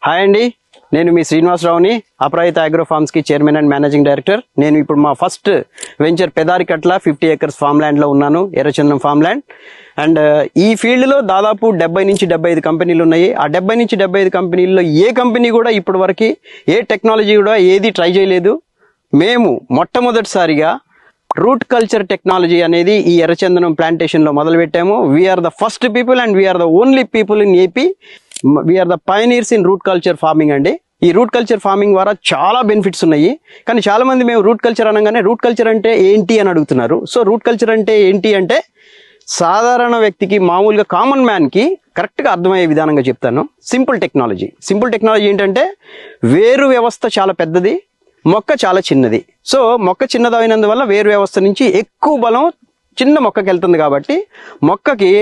Hi అండి, నేను మీ శ్రీనివాసరావుని, అపరాజిత అగ్రో ఫార్మ్స్కి చైర్మన్ అండ్ మేనేజింగ్ డైరెక్టర్. నేను ఇప్పుడు మా first venture Pedarikatla 50 acres farm ల్యాండ్లో ఉన్నాను, ఎర్రచందనం ఫామ్ ల్యాండ్. అండ్ ఈ ఫీల్డ్లో దాదాపు 70 నుంచి 75 కంపెనీలు ఉన్నాయి. ఆ 70 నుంచి 75 కంపెనీల్లో ఏ కంపెనీ కూడా ఇప్పటి వరకు ఏ టెక్నాలజీ కూడా ఏది ట్రై చేయలేదు. మేము మొట్టమొదటిసారిగా రూట్ కల్చర్ టెక్నాలజీ అనేది ఈ ఎర్రచందనం ప్లాంటేషన్లో మొదలుపెట్టాము. We are the first people and we are the only people in AP. We are the pioneers in root culture farming అండి. ఈ రూట్ కల్చర్ ఫార్మింగ్ ద్వారా చాలా బెనిఫిట్స్ ఉన్నాయి. కానీ చాలా మంది మేము రూట్ కల్చర్ అనగానే రూట్ కల్చర్ అంటే ఏంటి అని అడుగుతున్నారు. సో రూట్ కల్చర్ అంటే ఏంటి అంటే సాధారణ వ్యక్తికి, మామూలుగా కామన్ మ్యాన్కి కరెక్ట్గా అర్థమయ్యే విధానంగా చెప్తాను. సింపుల్ టెక్నాలజీ ఏంటంటే వేరు వ్యవస్థ చాలా పెద్దది, మొక్క చాలా చిన్నది. సో మొక్క చిన్నదైనందువల్ల వేరు వ్యవస్థ నుంచి ఎక్కువ బలం చిన్న మొక్కకి వెళ్తుంది. కాబట్టి మొక్కకి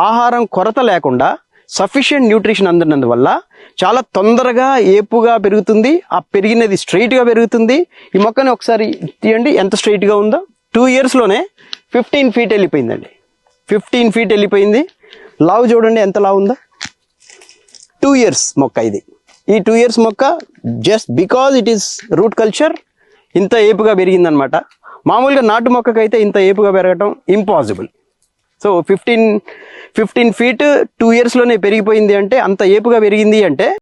ఆహారం కొరత లేకుండా సఫిషియెంట్ న్యూట్రిషన్ అందినందువల్ల చాలా తొందరగా ఏపుగా పెరుగుతుంది. ఆ పెరిగినది స్ట్రైట్గా పెరుగుతుంది. ఈ మొక్కని ఒకసారి తీయండి, ఎంత స్ట్రైట్గా ఉందో. 2 yearsలోనే 15 feet వెళ్ళిపోయిందండి. 15 feet వెళ్ళిపోయింది. లావు చూడండి ఎంత లావు ఉందో. 2 years మొక్క ఇది. ఈ 2 years మొక్క just because it is route culture ఇంత ఏపుగా పెరిగిందనమాట. మామూలుగా నాటు మొక్కకైతే ఇంత ఏపుగా పెరగటం ఇంపాసిబుల్. సో 15 feet 2 yearsలోనే పెరిగిపోయింది అంటే, అంత ఏపుగా పెరిగింది అంటే